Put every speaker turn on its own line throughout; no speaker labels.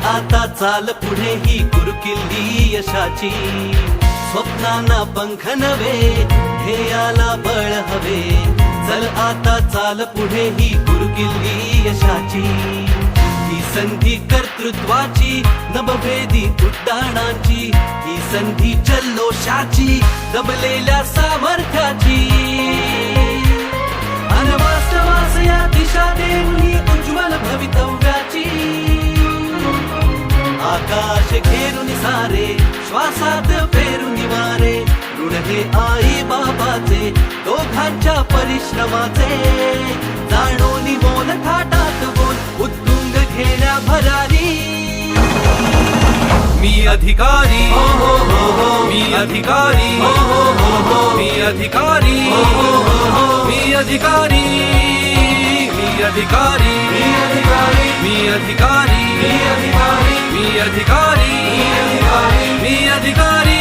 आता चाल पुढे ही गुरुकिल्ली यशाची, स्वप्नांना पंख नवे, ध्येयाला बळ हवे. चल आता चाल पुढे ही गुरुकिल्ली यशाची, ही संधी कर्तृत्वाची, नभभेदी उड्डाणाची, ही संधी जल्लोषाची, दबलेल्या सामर्थ्याची. अनवास्तवास या दिशा देऊन उज्ज्वल भवितव्याची, आकाश घेरून सारे, श्वासात पेरून वारे. ऋण हे आई बाबाचे, दोघांच्या परिश्रमाचे, जाणून मोल थाटात बोल, उत्तुंग घेण्या भरारी. मी अधिकारी, मी अधिकारी, मी अधिकारी, मी अधिकारी, मी अधिकारी, मी अधिकारी, मी अधिकारी, मी अधिकारी, मी अधिकारी.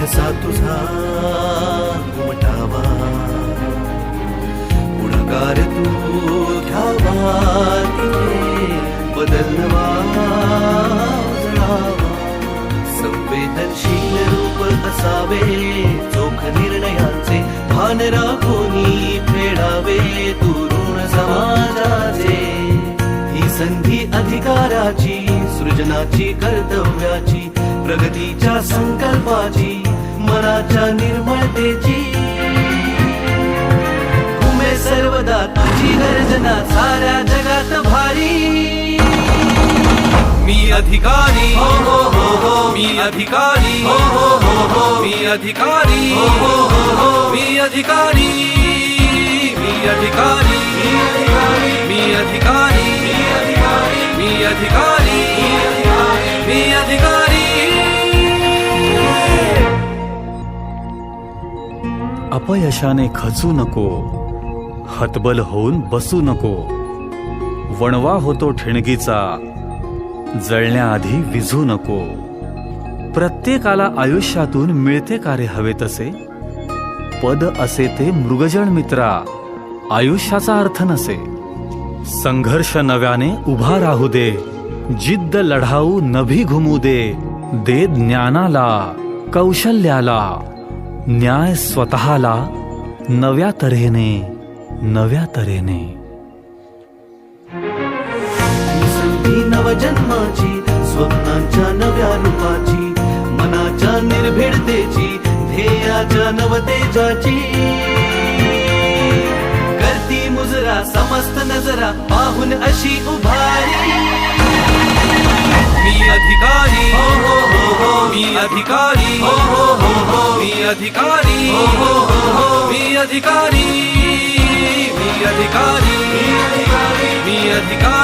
कसा तुझा उमटावा, पुढाकार तू घ्यावा, तिथे बदलवा जळावा. संवेदनशील रूप असावे, चोख निर्णयाचे भान राखोनी फेडावे तरुण समाजाचे. ही संधी अधिकाराची, सृजनाची, कर्तव्याची, प्रगतीच्या संकल्पाची, मनाच्या निर्मळतेची. घुमे सर्वदा तुझी गर्जना, साऱ्या जगात भारी. मी अधिकारी, मी अधिकारी, मी अधिकारी, मी अधिकारी, मी अधिकारी, मी अधिकारी, मी अधिकारी, मी अधिकारी.
अपयशाने खचू नको, हतबल होऊन बसू नको. वणवा होतो ठिणगीचा, जळण्याआधी विझू नको. प्रत्येकाला आयुष्यातून मिळते का रे हवे तसे, पद असे ते मृगजळ मित्रा, आयुष्याचा अर्थ नसे. संघर्ष नव्याने उभा राहू दे, जिद्द लढाऊ नभी घुमू दे. दे ज्ञानाला, कौशल्याला, न्याय स्वतःला, नव्या तऱ्हेने, नव्या तऱ्हेने.
संधी नवजन्माची, स्वप्नांच्या नव्या रूपाची, मनाच्या निर्भीडतेची, ध्येयाच्या नवतेजाची. करती मुजरा समस्त नजरा, पाहून अशी उभारी. मी अधिकारी, मी अधिकारी, मी अधिकारी, मी अधिकारी, मी अधिकारी, मी अधिकारी.